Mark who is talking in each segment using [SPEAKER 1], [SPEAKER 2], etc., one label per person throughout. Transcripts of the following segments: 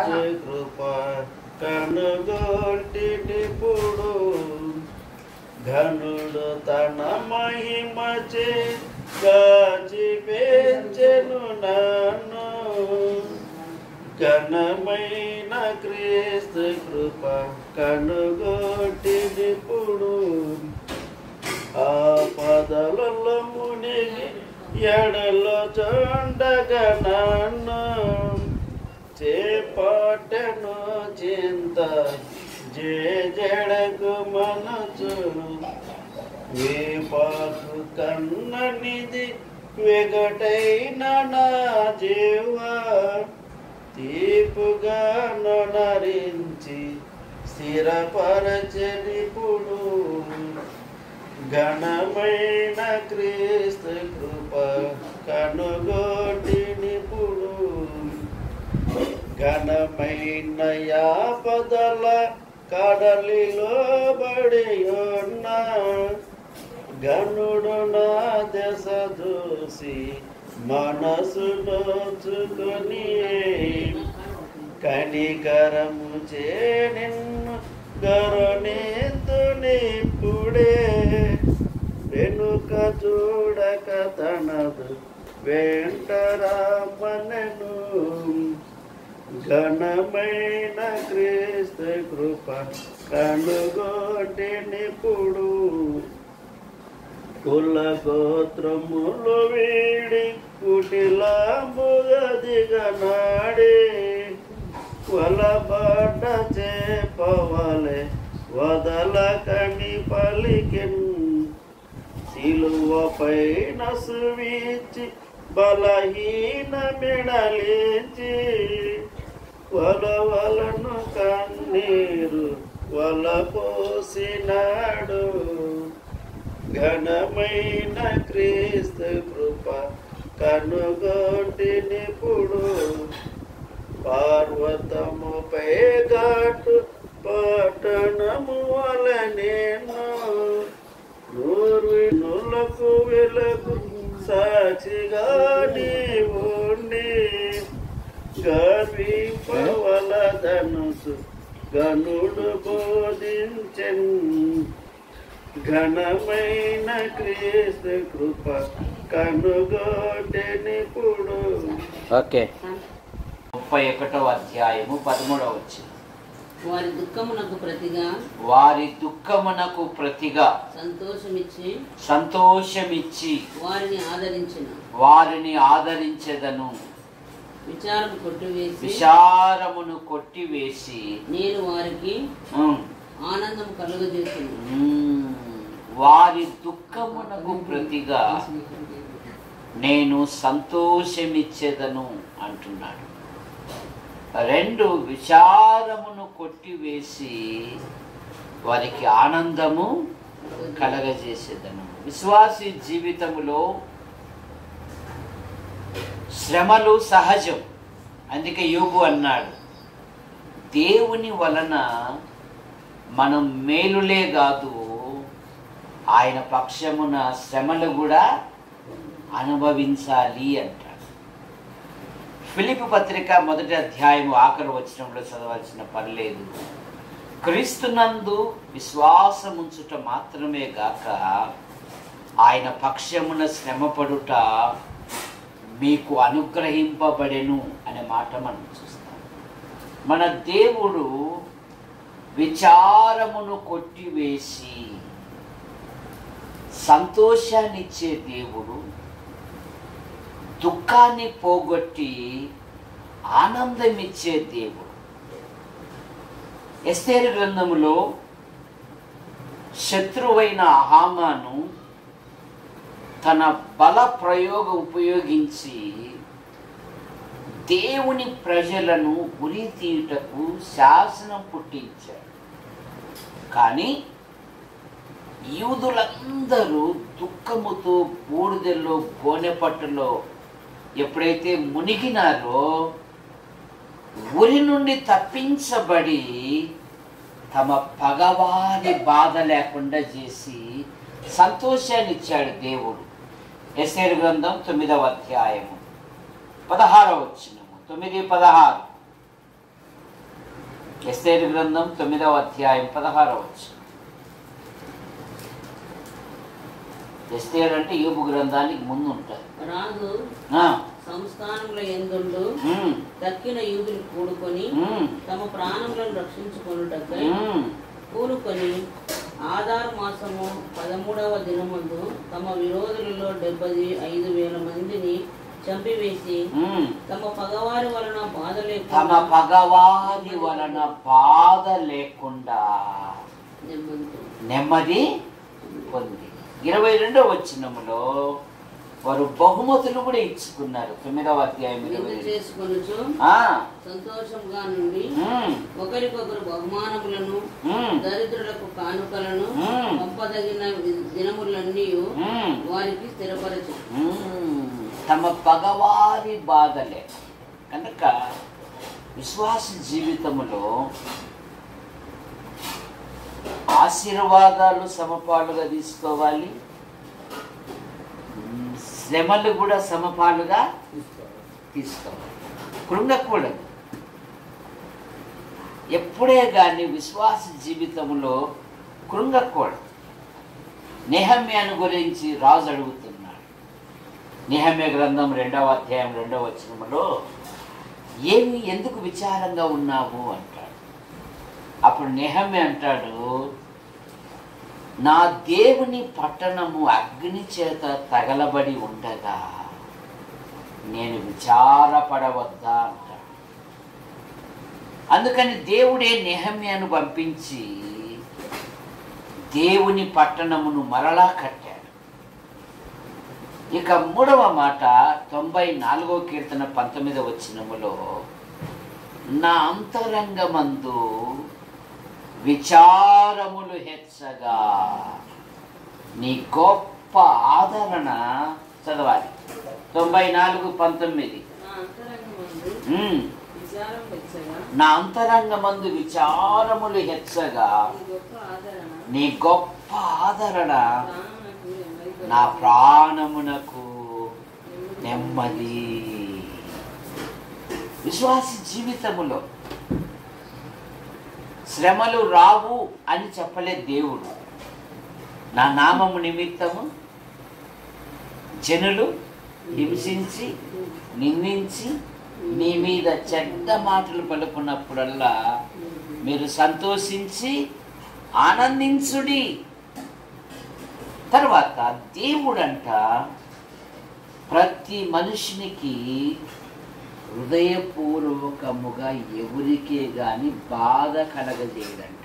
[SPEAKER 1] క్రీస్తు కృప కనుగొంటినిప్పుడు ఘనుడు తన మహిమచే కాచి పెంచెను నన్ను ఘనమైన క్రీస్తు కృప కనుగొంటినిప్పుడు ఆపదలలో మునిగి ఎడలో చూడగా నన్ను చేపట్టెను చింత జడకు మనసు వేపాకు కన్ననిది వెగటైన నా జీవ తీపుగా నొనరించి స్థిరపరచనిపుడు ఘనమైన క్రీస్తు కృప కనుగొంటినిప్పుడు ఘనమైన యాపదల కడలిలో బడి ఉన్న గనుడు నా దశ చూసి మనసు దోచుకొని కనికరము చే నిన్ను గరునిప్పుడే వెనుక చూడక తనదు వెంటరామనను ఘనమైన క్రీస్తు కృప కనుగొంటినిప్పుడు కుల గోత్రములు వీడి కుటిలాంబుగా దిగనాడి కొలబడ్డ చేపవలె వదలకని పలికెన్ సిలువపై నసువిచ్చి బలహీన మెడలించి వలవలను కన్నీరు వలపోసినాడు ఘనమైన క్రీస్తు కృప కనుగొంటినిప్పుడు పర్వతముపై ఘాటు పట్టణము వలనేను నూర్వినులకు వెలకు సాక్షిగా నీవుండి గర్వింపవలదనుసు గనుడు బోధించెన్ ఘనమైన క్రీస్తు కృప కనుగొంటినిప్పుడు.
[SPEAKER 2] ఓకే. 31వ అధ్యాయము 13వ వచనం.
[SPEAKER 3] వారి దుఃఖమునకు ప్రతిగా
[SPEAKER 2] సంతోషమిచ్చి వారిని ఆదరించెదను. విచారమును కొట్టివేసి
[SPEAKER 3] నేను వారికి ఆనందం కలుగజేసాను.
[SPEAKER 2] వారి దుఃఖమునకు ప్రతిగా నేను సంతోషమిచ్చేదను అంటున్నాడు. 2 విచారమును కొట్టివేసి వారికి ఆనందము కలగజేసేదను. విశ్వాసి జీవితములో శ్రమలు సహజం. అందుకే యోబు అన్నాడు, దేవుని వలన మనం మేలులే కాదు, ఆయన పక్షమున శ్రమలు కూడా అనుభవించాలి అంటాడు. ఫిలిప్పీ పత్రిక 1వ అధ్యాయము ఆఖరి వచనంలో చదవాల్సిన పనిలేదు. క్రీస్తునందు విశ్వాసముంచుట మాత్రమే గాక ఆయన పక్షమున శ్రమపడుట మీకు అనుగ్రహింపబడెను అనే మాట మనం చూస్తాం. మన దేవుడు విచారమును కొట్టివేసి సంతోషాన్నిచ్చే దేవుడు, దుఃఖాన్ని పోగొట్టి ఆనందమిచ్చే దేవుడు. ఎస్తేరు గ్రంథములో శత్రువైన హామాను తన బల ప్రయోగం ఉపయోగించి దేవుని ప్రజలను ఉరి తీయుటకు శాసనం పుట్టించాడు. కానీ యూదులందరూ దుఃఖముతో బూడిదల్లో గోనెపట్టులో ఎప్పుడైతే మునిగినారో ఉరి నుండి తప్పించబడి తమ పగవారి బాధ లేకుండా చేసి సంతోషాన్ని ఇచ్చాడు దేవుడు. ఎస్తేరు గ్రంథం 9వ అధ్యాయము 16వ వచనము. 9:16. ఎస్తేరు గ్రంథం 9వ అధ్యాయం 16వ వచనం. ఎస్తేరు అంటే యోబు గ్రంథానికి ముందు ఉంటుంది.
[SPEAKER 3] రాజు సంస్థానముల యందుండు దక్కిన యూదులు కూడుకొని తమ ప్రాణములను రక్షించుకొనుటకై కూడుకొని ఆధార్ మాసము 13వ దినమందు తమ విరోధులలో 75,000 మందిని చంపివేసి తమ పగవారి వలన బాధ లేకుండా
[SPEAKER 2] నెమ్మది పొంది 22వ వచనములో వారు బహుమతులు కూడా ఇచ్చుకున్నారు. 9వ అధ్యాయం
[SPEAKER 3] చేసుకొనుచు సంతోషంగా నుండి ఒకరికొకరు బహుమానములను దరిద్రులకు కానుకలను పంపదగిన దినములన్నీ వారికి స్థిరపరచు.
[SPEAKER 2] తమ పగవారి బాధలే కనుక విశ్వాస జీవితములో ఆశీర్వాదాలు సమపాలుగా తీసుకోవాలి, శ్రమలు కూడా సమపాలుగా తీసుకోవాలి. కృంగకూడదు. ఎప్పుడే కానీ విశ్వాస జీవితంలో కృంగకూడదు. నెహమ్యాను గురించి రాజు అడుగుతున్నాడు. నెహమ్యా గ్రంథం 2వ అధ్యాయం 2వ వచనములో ఎందుకు విచారంగా ఉన్నావు అంటాడు. అప్పుడు నెహమ్యా అంటాడు, నా దేవుని పట్టణము అగ్ని చేత తగలబడి ఉండగా నేను విచారపడవద్దా అంటాడు. అందుకని దేవుడే నెహమ్యాను పంపించి దేవుని పట్టణమును మరలా కట్టాడు. ఇక 3వ మాట 94వ కీర్తన 19వ వచనములో నా అంతరంగమందు విచారములు హెచ్చగా నీ గొప్ప ఆదరణ చదవాలి. 94:19 నా అంతరంగమందు విచారములు హెచ్చగా నీ గొప్ప ఆదరణ నా ప్రాణమునకు నెమ్మది. విశ్వాస జీవితములో శ్రమలు రావు అని చెప్పలే దేవుడు. నా నామము నిమిత్తము జనులు హింసించి నిందించి మీ మీద చెడ్డ మాటలు పలుకున్నప్పుడల్లా మీరు సంతోషించి ఆనందించుడి. తర్వాత దేవుడంట ప్రతి మనిషినికి హృదయపూర్వకముగా ఎవరికే గాని బాధ కలగజేయడంట.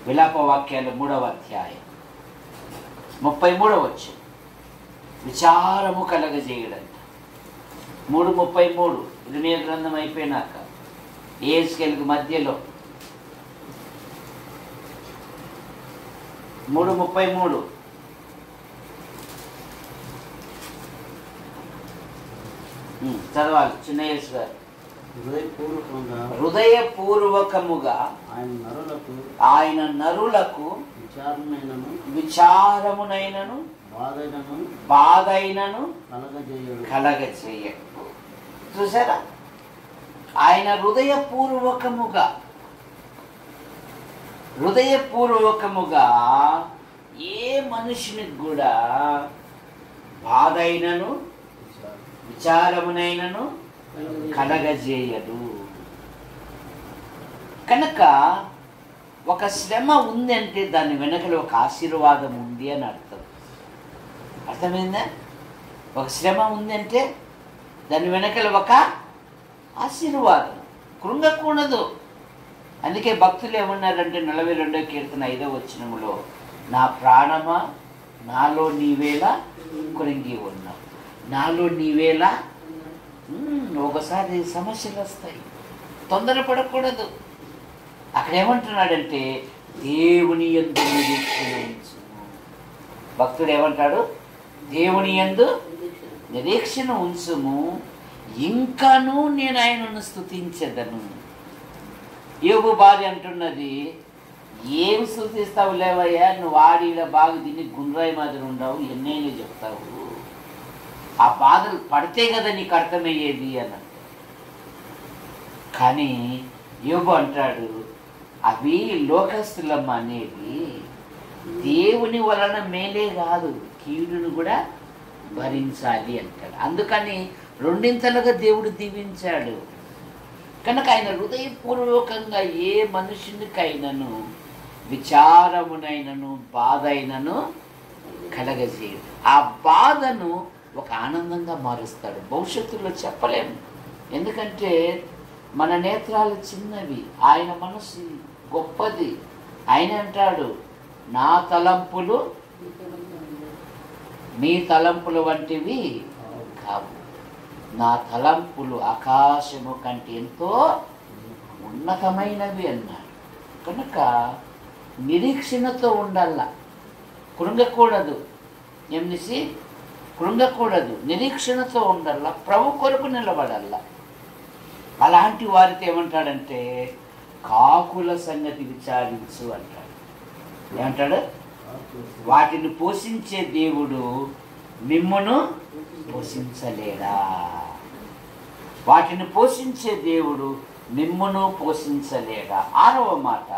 [SPEAKER 2] విలాపవాక్యాలు 3వ అధ్యాయం 33వ వచనం విచారము కలగజేయడంట. 3:33 ఇర్మియా గ్రంథం అయిపోయినాక ఏస్కేలుకు మధ్యలో 3:33 చదవాలి. చిన్నయేసు గారు హృదయపూర్వకముగా ఆయన నరులకు విచారమునైనను బాధైనను కలగచేయడు. చూసారా, ఆయన హృదయపూర్వకముగా ఏ మనుషునికి కూడా బాధైనను విచారమునైనను కలగజేయడు. కనుక ఒక శ్రమ ఉంది అంటే దాని వెనకలో ఒక ఆశీర్వాదం ఉంది అని అర్థం. అర్థమైందా? ఒక శ్రమ ఉందంటే దాని వెనకలో ఒక ఆశీర్వాదం. కృంగకూడదు. అందుకే భక్తులు ఏమన్నారంటే 42వ కీర్తన 5వ వచనములో నా ప్రాణమా నాలో నీవేలా కృంగి ఉన్నావు, నాలో నీవేలా. ఒకసారి సమస్యలు వస్తాయి, తొందరపడకూడదు. అక్కడ ఏమంటున్నాడంటే దేవుని యందు నిరీక్షణ ఉంచుము. భక్తుడు ఏమంటాడు? దేవుని యందు నిరీక్షణ ఉంచుము, ఇంకాను నేను ఆయనను స్తుతించెదను. యోబు భార్య అంటున్నది, ఏం స్తుతిస్తావు లేవయ్యా, నువ్వు ఆడిలో బాగా తిని గుండ్రాయి మాదిరి ఉండవు, ఎన్నైనా చెప్తావు, ఆ బాధలు పడితే కదా నీకు అర్థమయ్యేది అన్న. కానీ యోబు అంటాడు, అవి లోకస్తులమ్మ అనేవి దేవుని వలన మేలే కాదు, కీడును కూడా భరించాలి అంటాడు. అందుకని రెండింతలుగా దేవుడు దీవించాడు. కనుక ఆయన హృదయపూర్వకంగా ఏ మనుషునికైనాను విచారమునైనను బాధ అయినను కలగజేయడు. ఆ బాధను ఒక ఆనందంగా మారుస్తాడు. భవిష్యత్తులో చెప్పలేము, ఎందుకంటే మన నేత్రాలు చిన్నవి, ఆయన మనసు గొప్పది. ఆయన అంటాడు, నా తలంపులు మీ తలంపుల వంటివి కావు, నా తలంపులు ఆకాశము కంటే ఎంతో ఉన్నతమైనవి అన్నాడు. కనుక నిరీక్షణతో ఉండాల, కృంగకూడదు. ఏమిసి కృంగకూడదు, నిరీక్షణతో ఉండాల, ప్రభు కొరకు నిలబడాల. అలాంటి వారితో ఏమంటాడంటే కాకుల సంగతి విచారించు అంటాడు. ఏమంటాడు? వాటిని పోషించే దేవుడు మిమ్మును పోషించలేడా? వాటిని పోషించే దేవుడు మిమ్మును పోషించలేడా? 6వ మాట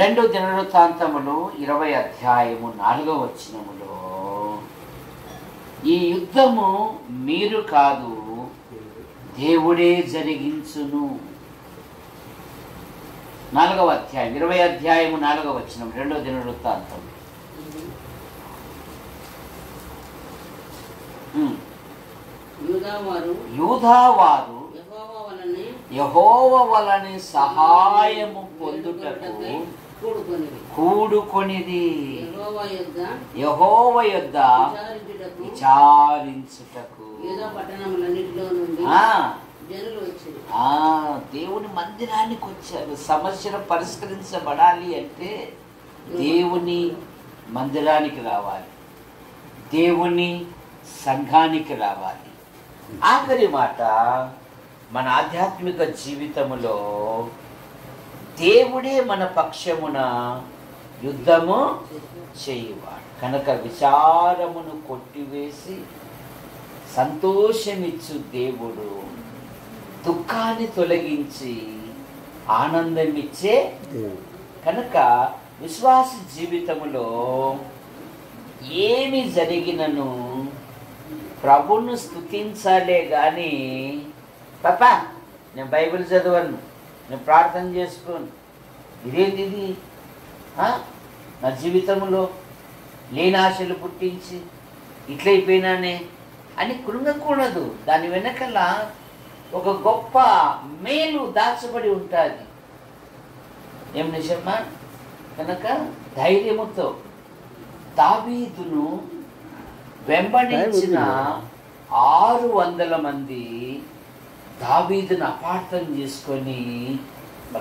[SPEAKER 2] 2 దినవృత్తాంతములు 20వ అధ్యాయము 4వ వచనములో, ఈ యుద్ధము మీరు కాదు, దేవుడే జరిగించును. 4వ అధ్యాయం 20వ అధ్యాయము 4వ వచనం, 2వ దినవృత్తాంతం. యూదావారు యెహోవా వలన సహాయము పొందుటకు కూడుకొనిది, యెహోవా యొద్ద విచారించుటకు. దేవుని మందిరానికి వచ్చారు. సమస్యను పరిష్కరించబడాలి అంటే దేవుని మందిరానికి రావాలి, దేవుని సంఘానికి రావాలి. ఆఖరి మాట, మన ఆధ్యాత్మిక జీవితములో దేవుడే మన పక్షమున యుద్ధము చేయువాడు. కనుక విచారమును కొట్టివేసి సంతోషమిచ్చు దేవుడు, దుఃఖాన్ని తొలగించి ఆనందమిచ్చే. కనుక విశ్వాస జీవితములో ఏమి జరిగినను ప్రభును స్తుతించాలే కానీ, పాపా నేను బైబిల్ చదవను, నేను ప్రార్థన చేసుకోను, ఇదేంటి ఇది నా జీవితంలో లేని ఆశలు పుట్టించి ఇట్లయిపోయినానే అని కృంగకూడదు. దాని వెనకల ఒక గొప్ప మేలు దాచబడి ఉంటుంది. ఏం నిజమా? కనుక ధైర్యముతో దావీదును వెంబడించిన 600 మంది దావీదును అపార్థం చేసుకొని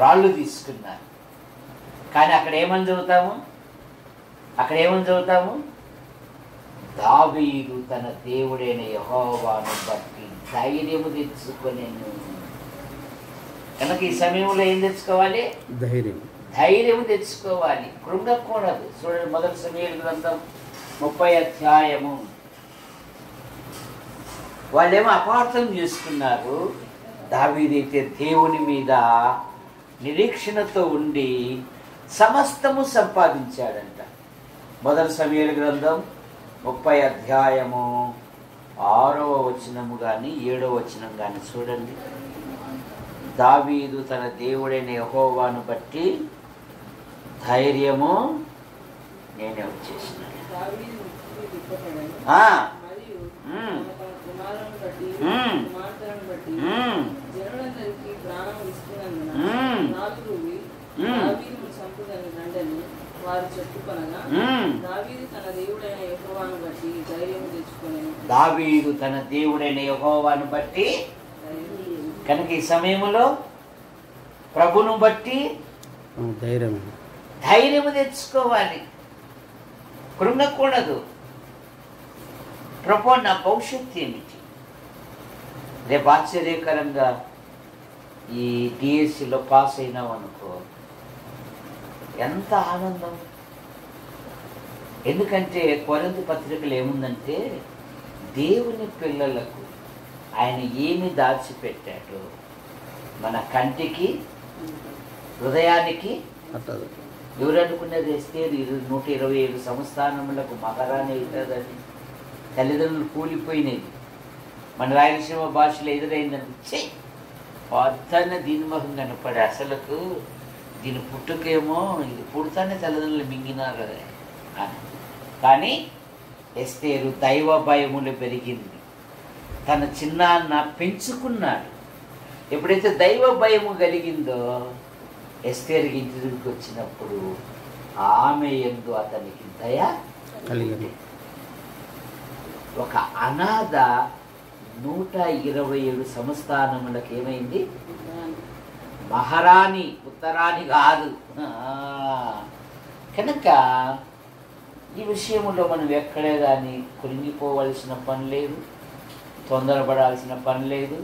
[SPEAKER 2] రాళ్ళు తీసుకున్నారు. కానీ అక్కడ ఏమని చదువుతాము? దావీదు తన దేవుడైన యెహోవాను బట్టి ధైర్యము తెచ్చుకొనెను. కనుక ఈ సమయంలో ఏం తెచ్చుకోవాలి? ధైర్యం తెచ్చుకోవాలి, కృంగకూడదు. చూడండి, 1 సమూయేలు గ్రంథం 30వ అధ్యాయము. వాళ్ళేమో అపార్థం చేసుకున్నారు. దావీదైతే దేవుని మీద నిరీక్షణతో ఉండి సమస్తము సంపాదించాడంట. 1 సమూయేలు గ్రంథం 30వ అధ్యాయము 6వ వచనము కానీ 7వ వచనం కానీ చూడండి. దావీదు తన దేవుడైన యెహోవాను బట్టి ధైర్యము నేనే వచ్చేసిన. దావీదు తన దేవుడైన యెహోవాను బట్టి. కనుక ఈ సమయంలో ప్రభును బట్టి ధైర్యము తెచ్చుకోవాలి, కృంగకూడదు. ప్రభు నా భవిష్యత్తు ఏమిటి? రేపు ఆశ్చర్యకరంగా ఈ డిఎస్సిలో పాస్ అయినావు అనుకో, ఎంత ఆనందం. ఎందుకంటే కొరింథీ పత్రికలు ఏముందంటే, దేవుని పిల్లలకు ఆయన ఏమి దాచిపెట్టాడో మన కంటికి హృదయానికి ఎవరు అనుకున్నది ఎస్తేరు 127 సంస్థానములకు మహారాణి అవుతుందని తల్లిదండ్రులు కూలిపోయినది. మన రాయలసీమ భాషలో ఎదురైందని పొద్దున్న దీని మొహం కనపడే అసలుకు దీని పుట్టుకేమో ఇది పుడతానే తల్లిదండ్రులు మింగినారు కదా అని. కానీ ఎస్తేరు దైవ భయములు పెరిగింది. తన చిన్నాన్న పెంచుకున్నాడు. ఎప్పుడైతే దైవ భయము కలిగిందో ఎస్తేరుకి ఇంటికి వచ్చినప్పుడు ఆమె యందు అతనికి దయ కలిగింది. ఒక అనాథ 127 సంస్థానములకు ఏమైంది? మహారాణి, ఉత్తరాణి కాదు. కనుక ఈ విషయంలో మనం ఎక్కడే కానీ కృంగిపోవలసిన పని లేదు, తొందరపడాల్సిన పని లేదు,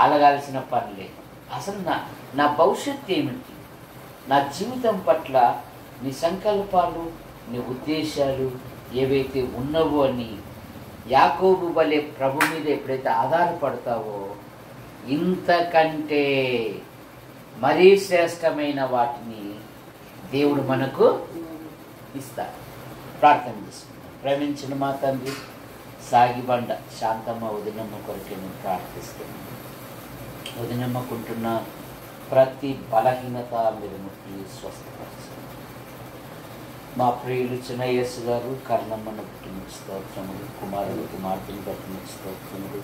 [SPEAKER 2] అలగాల్సిన పని లేదు. అసలు నా భవిష్యత్తు ఏమిటి, నా జీవితం పట్ల నీ సంకల్పాలు, నీ ఉద్దేశాలు ఏవైతే ఉన్నవో అని యాకోబు వలె ప్రభు మీద ఎప్పుడైతే ఆధారపడతావో ఇంతకంటే మరీ శ్రేష్టమైన వాటిని దేవుడు మనకు ఇస్తాడు. ప్రార్థన చేసుకుంటాం. ప్రేమించిన మా తండ్రి, సాగిబండ శాంతమ్మ వదినమ్మ కొరకు నేను ప్రార్థిస్తున్నాను. వదినమ్మకుంటున్న ప్రతి బలహీనత మీరు ముట్టి స్వస్థపరచండి. మా ప్రియులు చిన్నయ్యస్ గారు కర్ణమ్మను బట్టి మీకు స్తోత్రములు, కుమారుడు కుమార్తెను బట్టి మీకు స్తోత్రములు.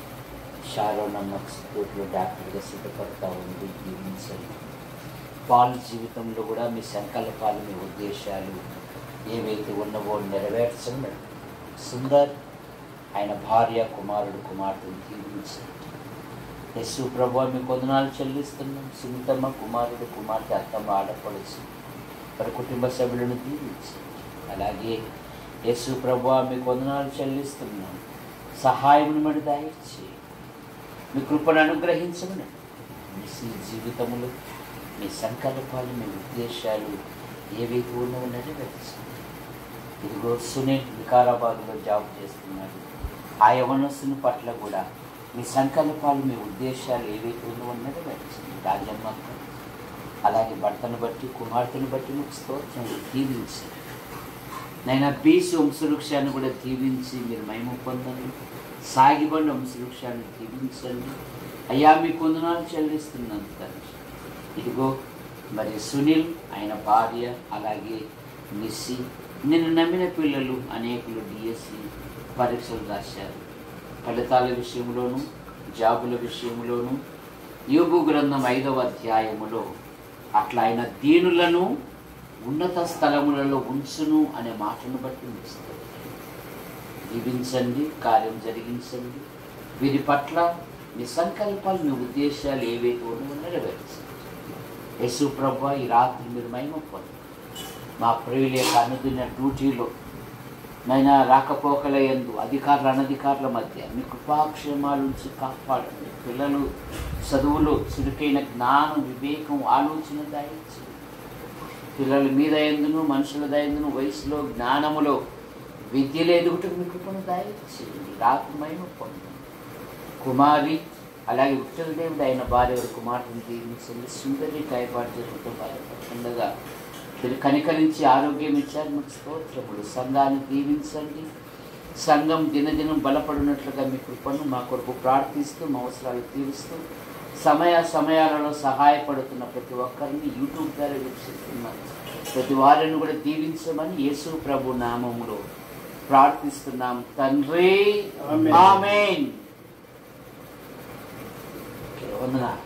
[SPEAKER 2] షారోనమ్మకు సిద్ధూరులో డాక్టర్గా సిద్ధపడతా ఉంది, జీవించండి. వాళ్ళ జీవితంలో కూడా మీ సంకల్పాలు, మీ ఉద్దేశాలు ఏవైతే ఉన్నవో నెరవేర్చండి. సుందర్ ఆయన భార్య, కుమారుడు కుమార్తెను జీవించండి. యేసు ప్రభువా మీకు వందనాలు చెల్లిస్తున్నాం. సునీతమ్మ కుమారుడు కుమార్తె, అత్తమ్మ, ఆడపడుచు వారి కుటుంబ సభ్యులను దీవించండి. అలాగే యేసు ప్రభువా మీకు వందనాలు చెల్లిస్తున్నాం. సహాయం మరి దయచేసి మీ కృపను అనుగ్రహించమని మీ జీవితములు, మీ సంకల్పాలు, మీ ఉద్దేశాలు ఏవైతే ఉన్నవో నెరవేర్చండి. ఇదిగో సునీల్ వికారాబాద్లో జాబ్ చేస్తున్నాడు. ఆ యవనస్తుని పట్ల కూడా మీ సంకల్పాలు, మీ ఉద్దేశాలు ఏవైతే ఉన్నవో నెరవేర్చండి. రాజమ్మక్క అలాగే భర్తను బట్టి, కుమార్తెను బట్టి మీకు స్తోత్రం దీవించండి. నైనా బీసు వంశవృక్షాన్ని కూడా దీవించి మీరు మహిమ పొందండి. సాగిబండ వంశవృక్షాన్ని దీవించండి. అయ్యా మీకు వందనాలు చెల్లిస్తున్నాను తండ్రి. ఇదిగో మరి సునీల్ ఆయన భార్య, అలాగే నిస్సి, నిన్ను నమ్మిన పిల్లలు అనేకులు డిఎస్సి పరీక్షలు రాశారు. ఫలితాల విషయంలోనూ, జాబుల విషయంలోనూ యోబు గ్రంథం 5వ అధ్యాయములో అట్లా ఆయన దీనులను ఉన్నత స్థలములలో ఉంచును అనే మాటను బట్టి ఇస్తారు. దీవించండి, కార్యం జరిగించండి. వీరి పట్ల మీ సంకల్పాలు, మీ ఉద్దేశాలు ఏవైతే ఉన్నవో నెరవేర్చండి. యేసు ప్రభువా ఈ రాత్రి మీరు మహిమ పొందండి. మా ప్రియుల యొక్క అనుదిన డ్యూటీలో నైనా రాకపోకల యందు అధికారులు, అనధికారుల మధ్య మీ కృపాక్షేమాల నుంచి కాపాడండి. పిల్లలు చదువులో చురుకైన జ్ఞానం, వివేకం, ఆలోచన దయచేయండి. పిల్లల మీద ఎందును, మనుషుల దయందును, వయసులో, జ్ఞానములో, విద్యలో ఎదుగుటకు మీ కృపను దయచేయండి. రాత్రి మహిమ పొందండి. కుమారి అలాగే ఉత్తర దేవుడు ఆయన భార్య కుమార్తెను దీవించండి. సుందరి గాయపాటు జరుగుతూ బాధపడుతుండగా మీరు కనికరించి ఆరోగ్యం ఇచ్చారు, మీకు స్తోత్రములు. సంఘాన్ని దీవించండి. సంఘం దినదినం బలపడినట్లుగా మీ కృపను మా కొరకు ప్రార్థిస్తూ, మా అవసరాలు తీరుస్తూ, సమయాలలో సహాయపడుతున్న ప్రతి ఒక్కరిని యూట్యూబ్ ద్వారా వీక్షిస్తున్న ప్రతి వారిని కూడా దీవించమని యేసు ప్రభు నామములో ప్రార్థిస్తున్నాం తండ్రి. ఆమేన్. వందనాలు.